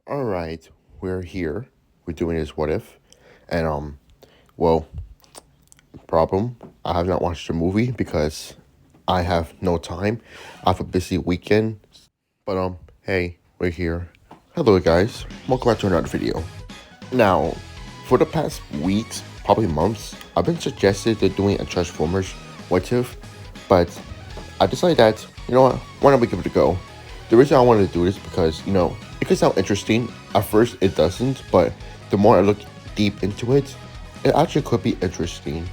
All right, we're here. We're doing this what if, and well, problem. I have not watched the movie because I have no time. I have a busy weekend, but hey, we're here. Hello, guys. Welcome back to another video. Now, for the past weeks, probably months, I've been suggested to doing a Transformers what if, but I decided that what, why not we give it a go? The reason I wanted to do this is because it could sound interesting. At first, it doesn't, but the more I look deep into it, it actually could be interesting.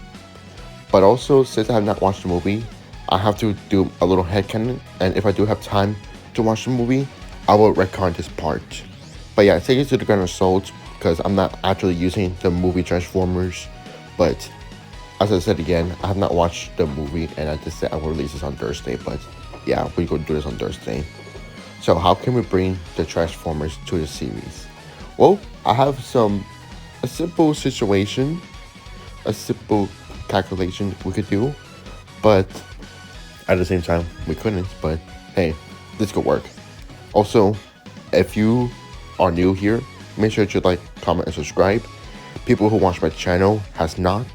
But also, since I have not watched the movie, I have to do a little headcanon, and if I do have time to watch the movie, I will retcon this part. But yeah, take it to the grain of salt because I'm not actually using the movie Transformers. But as I said again, I have not watched the movie, and I just said I will release this on Thursday. But yeah, we're going to do this on Thursday. So how can we bring the Transformers to the series? Well, I have a simple situation, a simple calculation we could do, but at the same time we couldn't. But hey, this could work. Also, if you are new here, make sure to like, comment, and subscribe. People who watch my channel has not,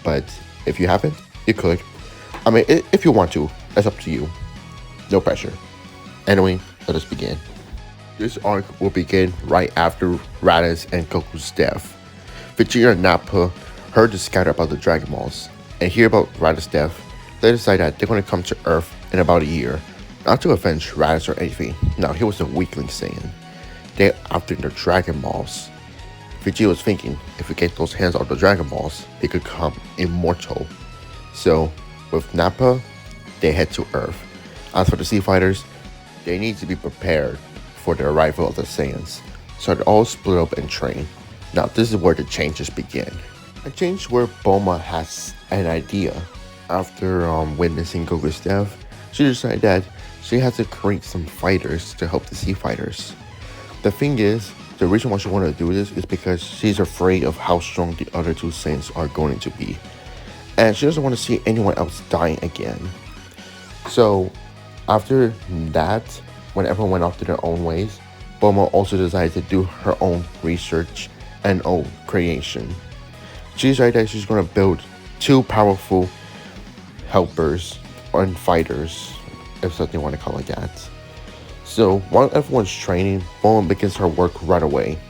but if you haven't, you could. I mean, if you want to, that's up to you. No pressure. Anyway, let us begin. This arc will begin right after Raditz and Goku's death. Vegeta and Nappa heard the scatter about the Dragon Balls and hear about Raditz's death. They decide that they're going to come to Earth in about a year, not to avenge Raditz or anything. No, he was a weakling Saiyan. They're after the Dragon Balls. Vegeta was thinking, if we get those hands on the Dragon Balls, he could become immortal. So, with Nappa, they head to Earth. As for the Sea Fighters, they need to be prepared for the arrival of the Saiyans, so they all split up and train. Now this is where the changes begin. A change where Bulma has an idea. After witnessing Goku's death, she decided that she has to create some fighters to help the Sea Fighters. The thing is, the reason why she wanted to do this is because she's afraid of how strong the other two Saiyans are going to be. And she doesn't want to see anyone else dying again. So, after that, when everyone went off to their own ways, Bulma also decided to do her own research and own creation. She decided that she's going to build two powerful helpers and fighters, if something you want to call it that. So while everyone's training, Bulma begins her work right away.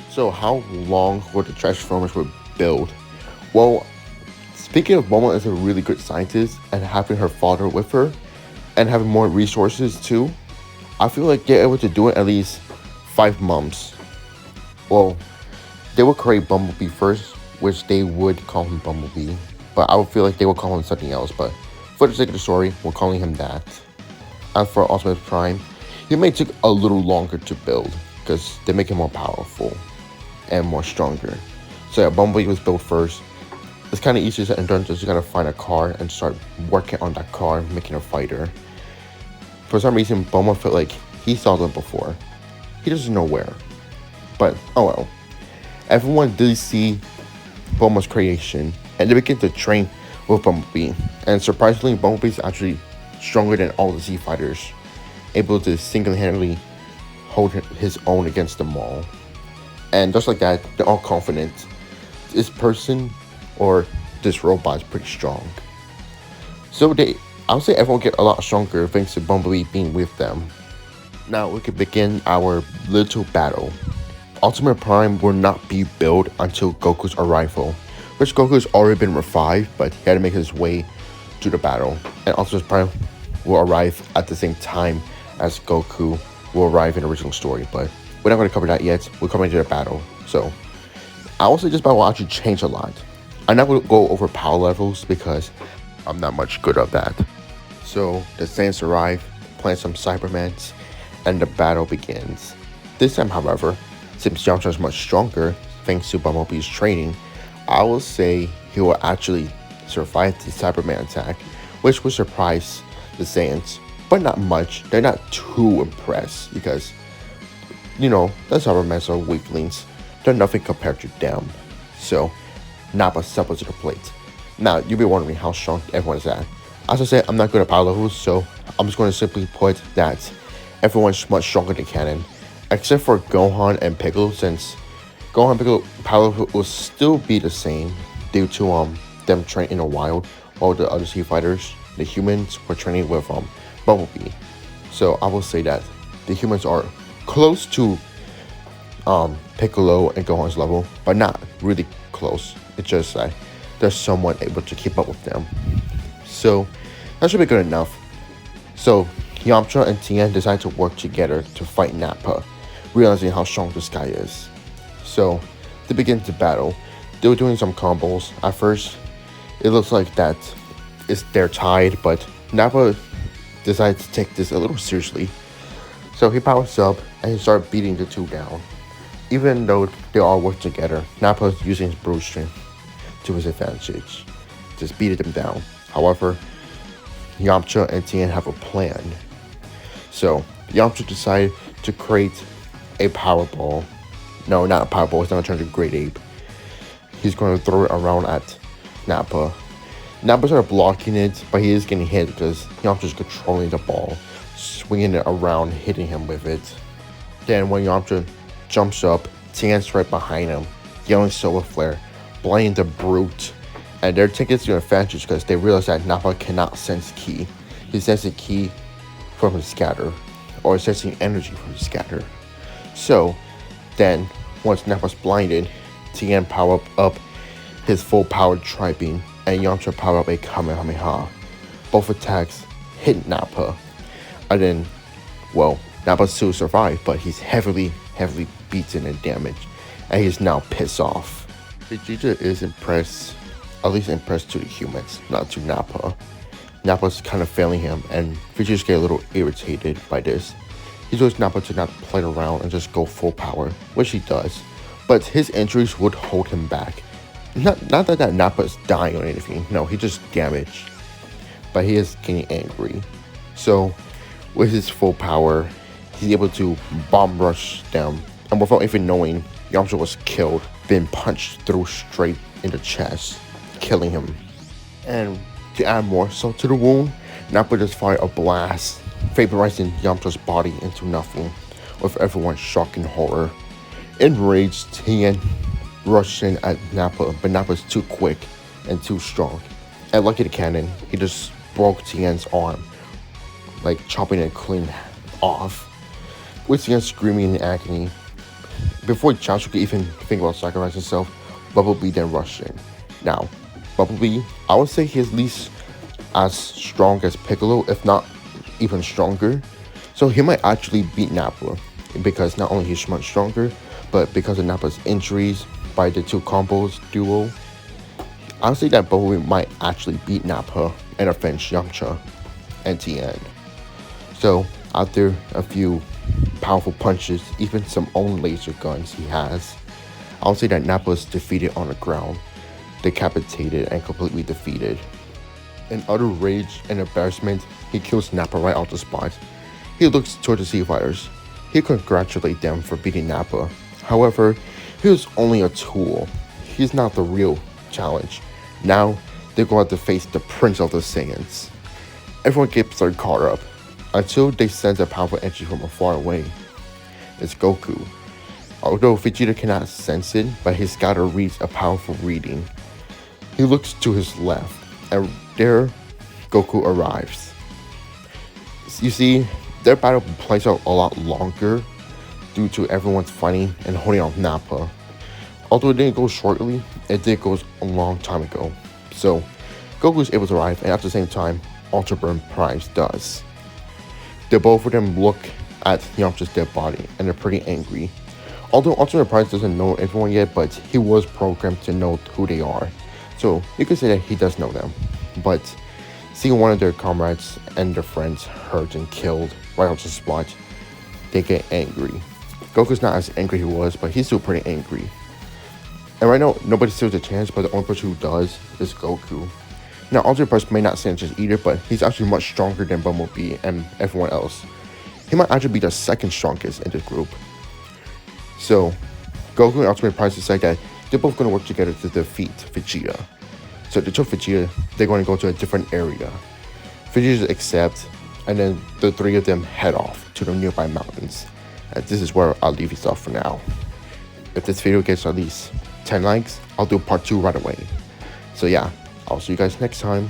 So how long will the Transformers build? Well, speaking of Bulma as a really good scientist and having her father with her, and having more resources too, I feel like they're able to do it at least 5 months. Well, they would create Bumblebee first, which they would call him Bumblebee, but I would feel like they would call him something else, but for the sake of the story, we're calling him that. As for Optimus Prime, he may take a little longer to build, because they make him more powerful and more stronger. So yeah, Bumblebee was built first. It's kind of easy to enter, just gotta find a car and start working on that car, making a fighter. For some reason, Bulma felt like he saw them before. He doesn't know where. But, oh well. Everyone did see Bulma's creation, and they begin to train with Bumblebee. And surprisingly, Bumblebee is actually stronger than all the Sea Fighters, able to single-handedly hold his own against them all. And just like that, they're all confident. This person, or this robot, is pretty strong. So I would say everyone get a lot stronger thanks to Bumblebee being with them. Now we can begin our little battle. Ultimate Prime will not be built until Goku's arrival, which Goku has already been revived, but he had to make his way to the battle. And Ultimate Prime will arrive at the same time as Goku will arrive in the original story, but we're not going to cover that yet. We're coming to the battle. So I will say this battle will actually change a lot. I'm not going to go over power levels because I'm not much good at that. So the Saiyans arrive, plant some Cybermans, and the battle begins. This time, however, since Yamcha is much stronger, thanks to Bumblebee's training, I will say he will actually survive the Cyberman attack, which will surprise the Saiyans, but not much. They're not too impressed because, the Cybermen are weaklings. They're nothing compared to them. So, Nappa steps up to the plate. Now, you'll be wondering how strong everyone is at. As I said, I'm not good at power levels, so I'm just going to simply put that everyone's much stronger than canon, except for Gohan and Piccolo, since Gohan and Piccolo power will still be the same due to them training in the wild, while the other sea fighters, the humans, were training with Bumblebee. So I will say that the humans are close to Piccolo and Gohan's level, but not really close. It's just that they're somewhat able to keep up with them. So that should be good enough. So Yamcha and Tien decide to work together to fight Nappa, realizing how strong this guy is. So they begin to battle. They were doing some combos. At first, it looks like they're tied, but Nappa decides to take this a little seriously. So he powers up and he starts beating the two down. Even though they all work together, Nappa's using his brute strength to his advantage, just beat them down. However, Yamcha and Tien have a plan. So Yamcha decided to create a power ball. No, not a power ball. It's not going to turn to Great Ape. He's going to throw it around at Nappa. Nappa started blocking it, but he is getting hit because Yamcha's controlling the ball, swinging it around, hitting him with it. Then when Yamcha jumps up, Tien's right behind him, yelling Solar Flare, blinding the brute. And they're taking it to an advantage because they realize that Nappa cannot sense ki. He senses ki from his scatter, or sensing energy from his scatter. So then, once Nappa's blinded, Tien power up his full powered Tri-Beam, and Yamcha power up a Kamehameha. Both attacks hit Nappa. And then, well, Nappa still survived, but he's heavily beaten and damaged, and he's now pissed off. Vegeta is impressed, at least impressed to the humans, not to Nappa. Nappa's kind of failing him, and Vegeta's get a little irritated by this. He tells Nappa to not play around and just go full power, which he does, but his injuries would hold him back. Not that Nappa's dying or anything, no, he's just damaged, but he is getting angry. So, with his full power, he's able to bomb rush them, and without even knowing, Yamcha was killed, then punched through straight in the chest, killing him. And to add more salt to the wound, Nappa just fired a blast, vaporizing Yamcha's body into nothing, with everyone shocked and horror. Enraged, Tien rushed in at Nappa, but Nappa's too quick and too strong. And lucky the cannon, he just broke Tien's arm, like chopping it clean off, with Tien screaming in agony. Before Chaozu could even think about sacrificing himself, Bumblebee then rushed in. Now, Bumblebee, I would say he's at least as strong as Piccolo, if not even stronger. So he might actually beat Nappa, because not only he's much stronger, but because of Nappa's injuries by the two combos duo, I would say that Bumblebee might actually beat Nappa and avenge Yamcha and Tien. So after a few powerful punches, even some own laser guns he has, I would say that Nappa's defeated on the ground, decapitated and completely defeated. In utter rage and embarrassment, he kills Nappa right off the spot. He looks toward the Sea Fighters. He congratulates them for beating Nappa. However, he was only a tool. He's not the real challenge. Now, they're going to face the Prince of the Saiyans. Everyone gets their caught up, until they sense a powerful energy from afar away. It's Goku. Although Vegeta cannot sense it, but his scatter reads a powerful reading. He looks to his left, and there, Goku arrives. You see, their battle plays out a lot longer due to everyone's fighting and holding off Nappa. Although it didn't go shortly, it did go a long time ago. So, Goku is able to arrive, and at the same time, Ultra Burn Prime does. Both of them look at Yamcha's dead body, and they're pretty angry. Although Ultra Prime doesn't know everyone yet, but he was programmed to know who they are. So, you could say that he does know them. But, seeing one of their comrades and their friends hurt and killed right off the spot, they get angry. Goku's not as angry as he was, but he's still pretty angry. And right now, nobody steals a chance, but the only person who does is Goku. Now, Ultra Burst may not stand a chance either, but he's actually much stronger than Bumblebee and everyone else. He might actually be the second strongest in this group. So, Goku and Ultimate Prime decide that they're both going to work together to defeat Vegeta. So they told Vegeta they're going to go to a different area. Vegeta accepts, and then the three of them head off to the nearby mountains. this is where I'll leave you stuff for now. If this video gets at least 10 likes, I'll do part 2 right away. So yeah, I'll see you guys next time.